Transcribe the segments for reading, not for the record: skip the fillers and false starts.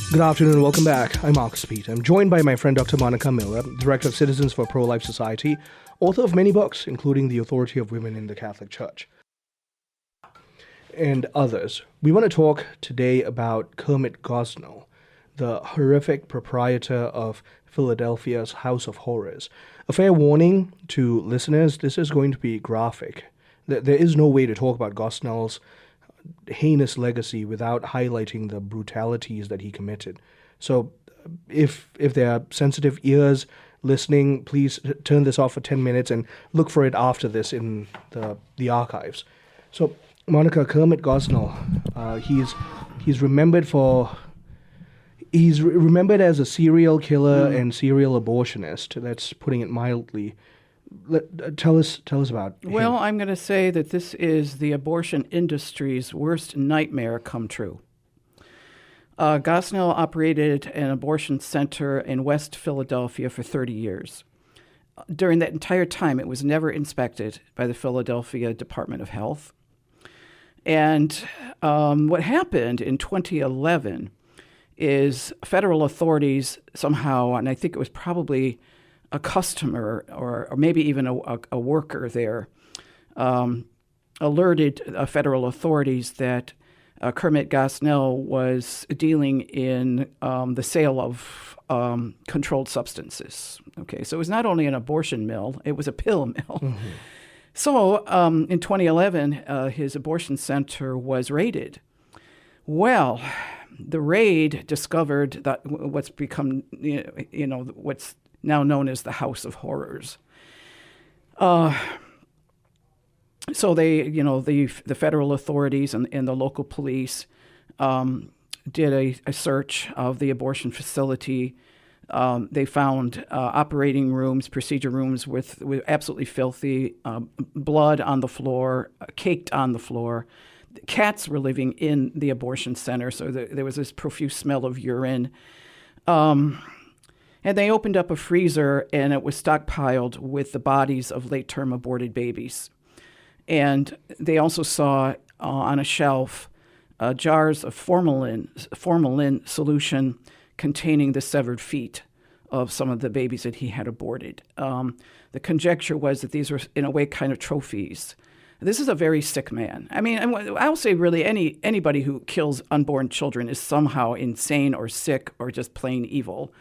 Good afternoon and welcome back. I'm Marcus Pete. I'm joined by my friend Dr. Monica Miller, Director of Citizens for Pro-Life Society, author of many books, including The Authority of Women in the Catholic Church, and others. We want to talk today about Kermit Gosnell, the horrific proprietor of Philadelphia's House of Horrors. A fair warning to listeners, this is going to be graphic. There is no way to talk about Gosnell's heinous legacy without highlighting the brutalities that he committed. So if there are sensitive ears listening, please turn this off for 10 minutes and look for it after this in the archives. So Monica, Kermit Gosnell, he's remembered as a serial killer and serial abortionist. That's putting it mildly. Tell us about him. Well, I'm going to say that this is the abortion industry's worst nightmare come true. Gosnell operated an abortion center in West Philadelphia for 30 years. During that entire time, it was never inspected by the Philadelphia Department of Health. And what happened in 2011 is federal authorities somehow, and I think it was probably a customer or maybe even a worker there, alerted federal authorities that Kermit Gosnell was dealing in the sale of controlled substances. Okay, so it was not only an abortion mill, it was a pill mill. Mm-hmm. So in 2011, his abortion center was raided. Well, the raid discovered that what's become, what's now known as the House of Horrors. So they, the federal authorities and the local police did a search of the abortion facility. They found operating rooms, procedure rooms with absolutely filthy blood on the floor, caked on the floor. Cats were living in the abortion center, so there was this profuse smell of urine. And they opened up a freezer, and it was stockpiled with the bodies of late-term aborted babies. And they also saw on a shelf jars of formalin solution containing the severed feet of some of the babies that he had aborted. The conjecture was that these were, in a way, kind of trophies. This is a very sick man. I mean, I'll say really anybody who kills unborn children is somehow insane or sick or just plain evil.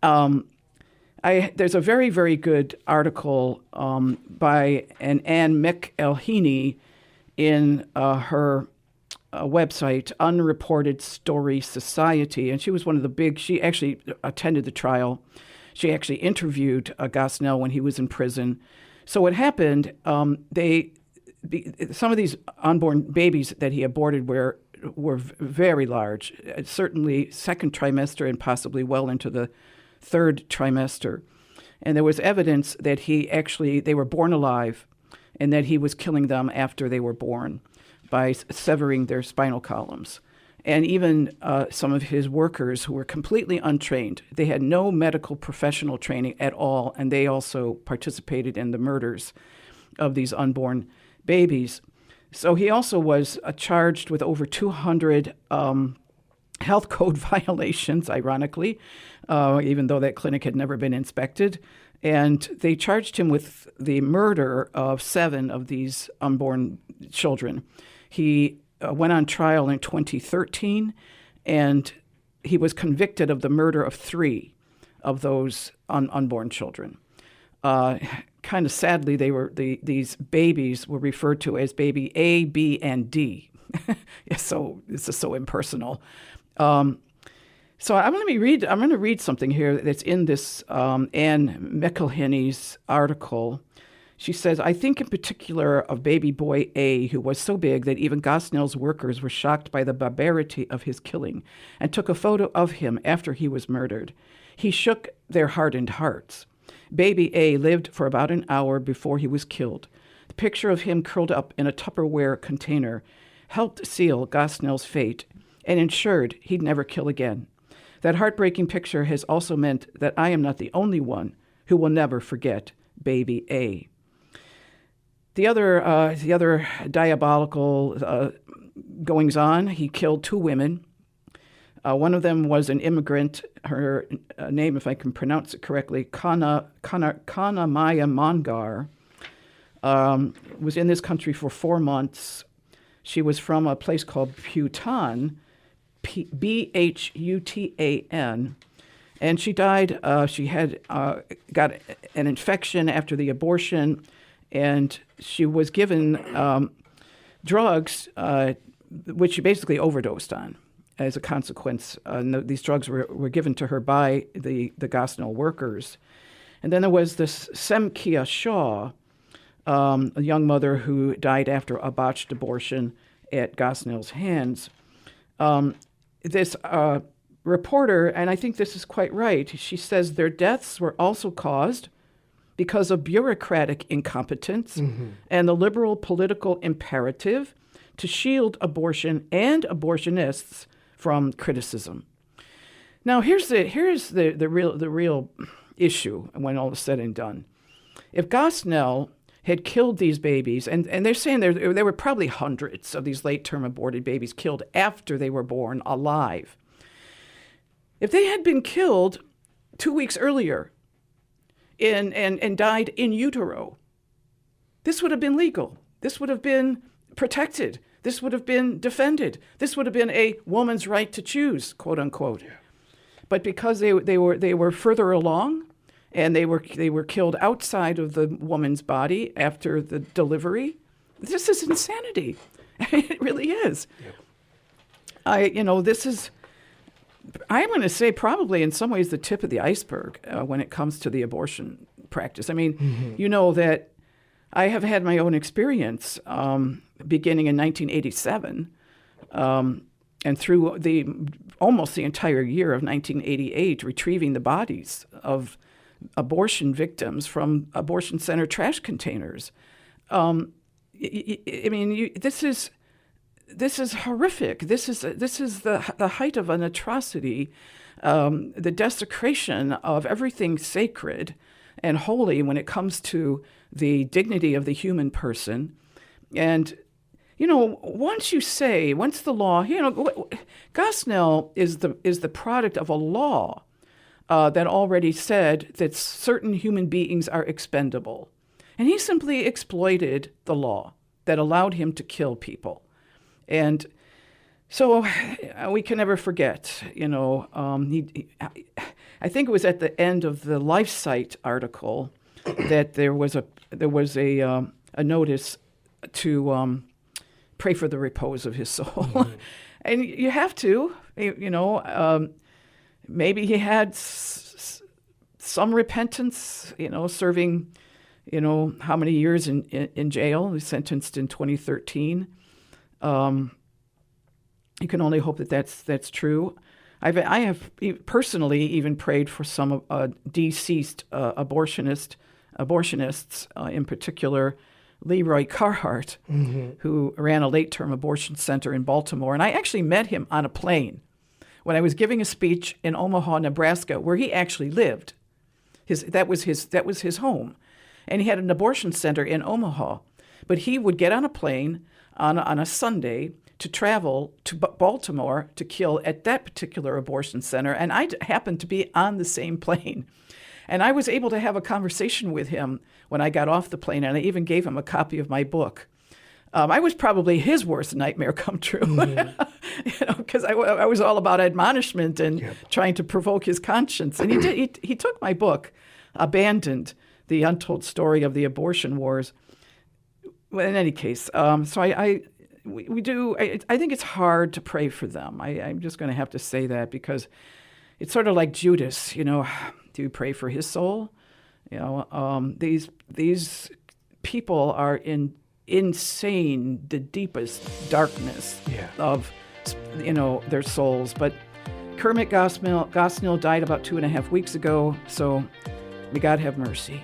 There's a very, very good article by Anne McElhaney in her website, Unreported Story Society, and she was one of the she actually attended the trial. She actually interviewed Gosnell when he was in prison. So what happened, some of these unborn babies that he aborted were very large, certainly second trimester and possibly well into the third trimester. And there was evidence that they were born alive and that he was killing them after they were born by severing their spinal columns. And even some of his workers who were completely untrained, they had no medical professional training at all, and they also participated in the murders of these unborn babies. So he also was charged with over 200 health code violations, ironically, even though that clinic had never been inspected. And they charged him with the murder of 7 of these unborn children. He went on trial in 2013, and he was convicted of the murder of 3 of those unborn children. Kind of sadly, these babies were referred to as baby A, B, and D. So this is so impersonal. So I'm going to read something here that's in this Anne McElhaney's article. She says, I think in particular of baby boy A, who was so big that even Gosnell's workers were shocked by the barbarity of his killing and took a photo of him after he was murdered. He shook their hardened hearts. Baby A lived for about an hour before he was killed. The picture of him curled up in a Tupperware container helped seal Gosnell's fate and ensured he'd never kill again. That heartbreaking picture has also meant that I am not the only one who will never forget baby A. The other diabolical goings on, he killed 2 women. One of them was an immigrant. Her name, if I can pronounce it correctly, Kanamaya Mangar, was in this country for 4 months. She was from a place called Bhutan, Bhutan, and she died. She had got an infection after the abortion, and she was given drugs, which she basically overdosed on as a consequence. These drugs were given to her by the Gosnell workers. And then there was this Semkia Shaw, a young mother who died after a botched abortion at Gosnell's hands. This reporter, and I think this is quite right, she says their deaths were also caused because of bureaucratic incompetence and the liberal political imperative to shield abortion and abortionists from criticism. Now, here's the real issue when all is said and done. If Gosnell had killed these babies, and they're saying there were probably hundreds of these late-term aborted babies killed after they were born alive. If they had been killed 2 weeks earlier and died in utero, this would have been legal. This would have been protected. This would have been defended. This would have been a woman's right to choose, quote unquote. Yeah. But because they were further along, and they were killed outside of the woman's body after the delivery, this is insanity. It really is. Yeah. This is, I'm going to say, probably in some ways the tip of the iceberg when it comes to the abortion practice. I mean, you know that I have had my own experience beginning in 1987 and through almost the entire year of 1988, retrieving the bodies of abortion victims from abortion center trash containers. I mean, this is horrific. This is the height of an atrocity, the desecration of everything sacred and holy when it comes to the dignity of the human person. And, once the law, Gosnell is the product of a law that already said that certain human beings are expendable. And he simply exploited the law that allowed him to kill people. And so we can never forget, I think it was at the end of the LifeSite article that there was a notice to pray for the repose of his soul. And you have to, maybe he had some repentance, serving, how many years in jail. He was sentenced in 2013. You can only hope that that's true. I have personally even prayed for some deceased abortionists, in particular Leroy Carhart, who ran a late-term abortion center in Baltimore. And I actually met him on a plane when I was giving a speech in Omaha, Nebraska, where he actually lived. That was his home. And he had an abortion center in Omaha. But he would get on a plane on a Sunday to travel to Baltimore to kill at that particular abortion center. And I happened to be on the same plane. And I was able to have a conversation with him when I got off the plane, and I even gave him a copy of my book. I was probably his worst nightmare come true, because I was all about admonishment and trying to provoke his conscience. And he took my book, Abandoned, the Untold Story of the Abortion Wars. Well, in any case, so I think it's hard to pray for them. I'm just going to have to say that, because it's sort of like Judas, do you pray for his soul? These people are in insane, the deepest darkness of, their souls. But Kermit Gosnell died about 2.5 weeks ago, so may God have mercy.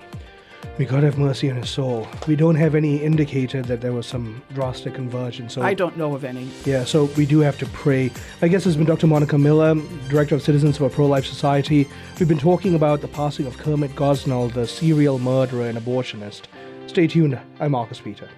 May God have mercy on his soul. We don't have any indicator that there was some drastic conversion. So I don't know of any. Yeah, so we do have to pray. My guest has been Dr. Monica Miller, Director of Citizens for a Pro-Life Society. We've been talking about the passing of Kermit Gosnell, the serial murderer and abortionist. Stay tuned. I'm Marcus Peter.